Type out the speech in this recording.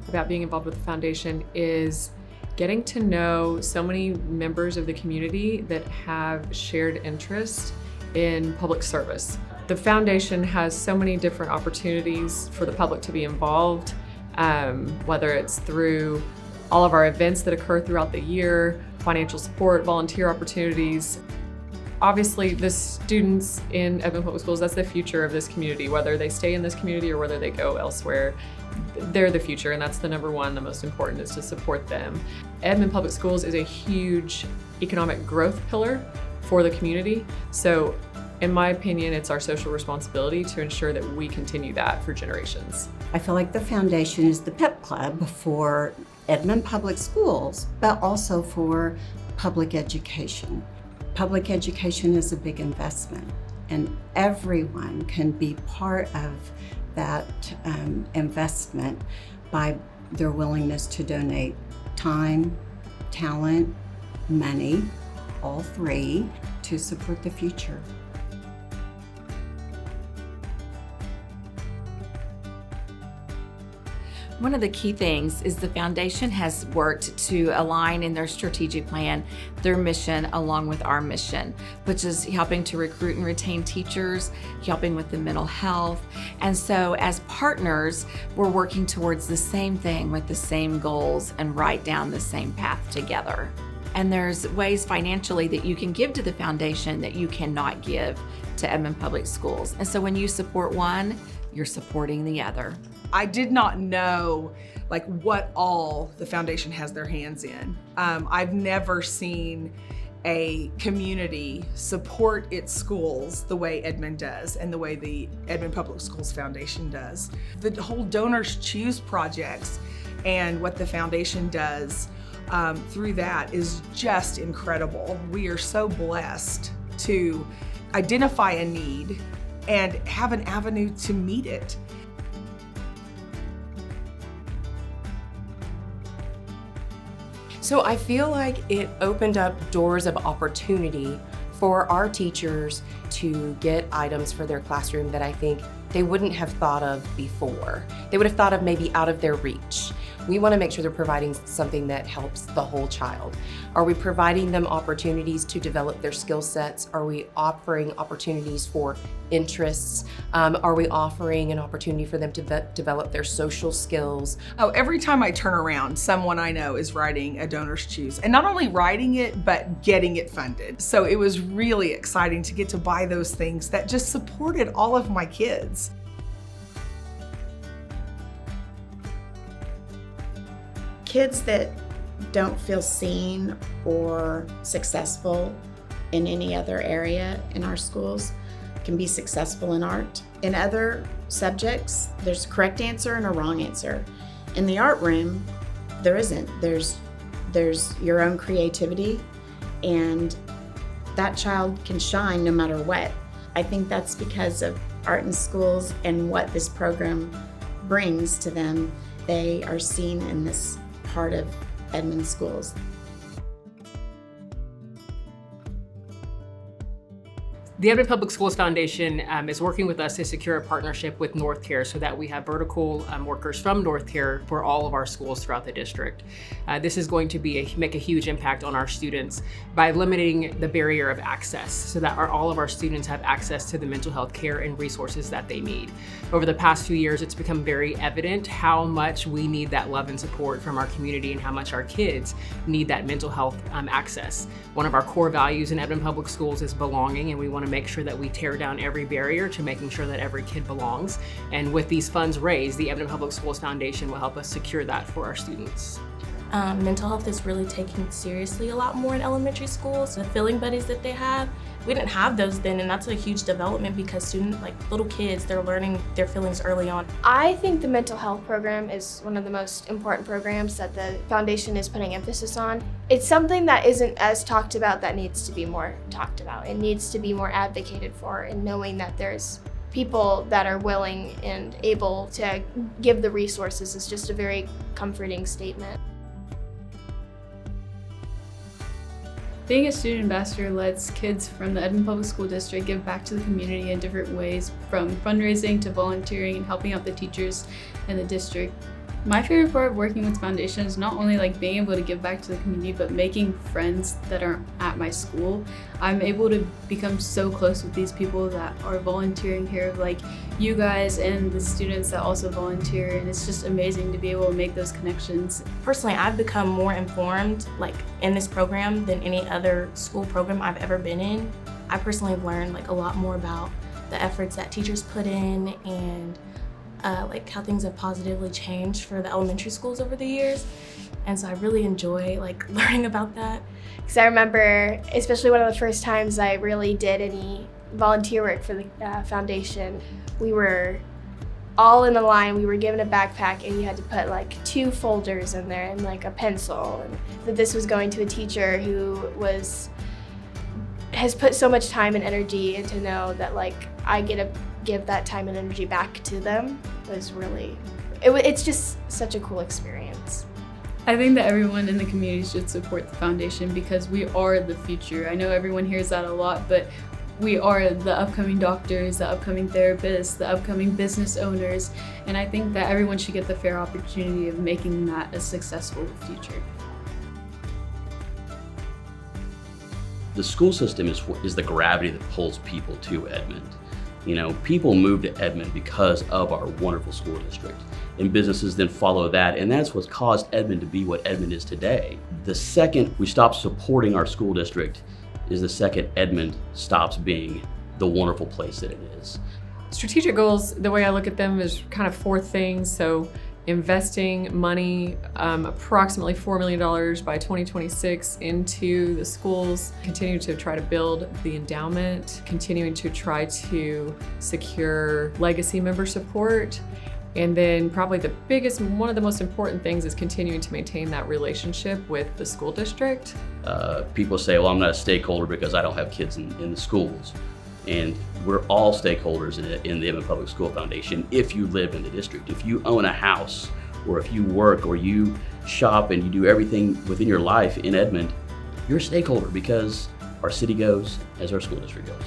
about being involved with the foundation is getting to know so many members of the community that have shared interest in public service. The foundation has so many different opportunities for the public to be involved, whether it's through all of our events that occur throughout the year, financial support, volunteer opportunities. Obviously, the students in Edmond Public Schools, that's the future of this community, whether they stay in this community or whether they go elsewhere. They're the future, and that's the number one, the most important, is to support them. Edmond Public Schools is a huge economic growth pillar for the community. So in my opinion, it's our social responsibility to ensure that we continue that for generations. I feel like the foundation is the pep club for Edmond Public Schools, but also for public education. Public education is a big investment, and everyone can be part of that investment by their willingness to donate time, talent, money, all three, to support the future. One of the key things is the foundation has worked to align in their strategic plan their mission along with our mission, which is helping to recruit and retain teachers, helping with the mental health. And so as partners, we're working towards the same thing with the same goals and right down the same path together. And there's ways financially that you can give to the foundation that you cannot give to Edmond Public Schools. And so when you support one, you're supporting the other. I did not know what all the foundation has their hands in. I've never seen a community support its schools the way Edmond does and the way the Edmond Public Schools Foundation does. The whole Donors Choose projects and what the foundation does through that is just incredible. We are so blessed to identify a need and have an avenue to meet it. So I feel like it opened up doors of opportunity for our teachers to get items for their classroom that I think they wouldn't have thought of before. They would have thought of maybe out of their reach. We want to make sure they're providing something that helps the whole child. Are we providing them opportunities to develop their skill sets? Are we offering opportunities for interests? Are we offering an opportunity for them to develop their social skills? Oh, every time I turn around, someone I know is writing a Donors Choose, and not only writing it, but getting it funded. So it was really exciting to get to buy those things that just supported all of my kids. Kids that don't feel seen or successful in any other area in our schools can be successful in art. In other subjects, there's a correct answer and a wrong answer. In the art room, there isn't. There's your own creativity, and that child can shine no matter what. I think that's because of art in schools and what this program brings to them. They are seen in this part of Edmond schools. The Edmond Public Schools Foundation is working with us to secure a partnership with North Care so that we have vertical workers from North Care for all of our schools throughout the district. This is going to make a huge impact on our students by limiting the barrier of access so that all of our students have access to the mental health care and resources that they need. Over the past few years, it's become very evident how much we need that love and support from our community and how much our kids need that mental health access. One of our core values in Edmond Public Schools is belonging, and we want to make sure that we tear down every barrier to making sure that every kid belongs. And with these funds raised, the Edmond Public Schools Foundation will help us secure that for our students. Mental health is really taken seriously a lot more in elementary schools. The feeling buddies that they have, we didn't have those then, and that's a huge development because little kids, they're learning their feelings early on. I think the mental health program is one of the most important programs that the foundation is putting emphasis on. It's something that isn't as talked about that needs to be more talked about. It needs to be more advocated for, and knowing that there's people that are willing and able to give the resources is just a very comforting statement. Being a student ambassador lets kids from the Edmond Public School District give back to the community in different ways, from fundraising to volunteering and helping out the teachers in the district. My favorite part of working with Foundation is not only like being able to give back to the community, but making friends that are at my school. I'm able to become so close with these people that are volunteering here, like you guys and the students that also volunteer, and it's just amazing to be able to make those connections. Personally, I've become more informed like in this program than any other school program I've ever been in. I personally have learned like a lot more about the efforts that teachers put in and like how things have positively changed for the elementary schools over the years. And so I really enjoy like learning about that. Because I remember, especially one of the first times I really did any volunteer work for the foundation, we were all in the line, we were given a backpack and you had to put like 2 folders in there and like a pencil. And that this was going to a teacher who has put so much time and energy, and to know that like I get to give that time and energy back to them was really, it's just such a cool experience. I think that everyone in the community should support the foundation because we are the future. I know everyone hears that a lot, but we are the upcoming doctors, the upcoming therapists, the upcoming business owners, and I think that everyone should get the fair opportunity of making that a successful future. The school system is the gravity that pulls people to Edmond. You know, people move to Edmond because of our wonderful school district, and businesses then follow that, and that's what's caused Edmond to be what Edmond is today. The second we stop supporting our school district is the second Edmond stops being the wonderful place that it is. Strategic goals, the way I look at them, is kind of 4 things. So investing money, approximately $4 million by 2026 into the schools, continue to try to build the endowment, continuing to try to secure legacy member support, and then probably the biggest, one of the most important things is continuing to maintain that relationship with the school district. People say, well, I'm not a stakeholder because I don't have kids in the schools. And we're all stakeholders in the Edmond Public School Foundation if you live in the district. If you own a house, or if you work, or you shop and you do everything within your life in Edmond, you're a stakeholder because our city goes as our school district goes.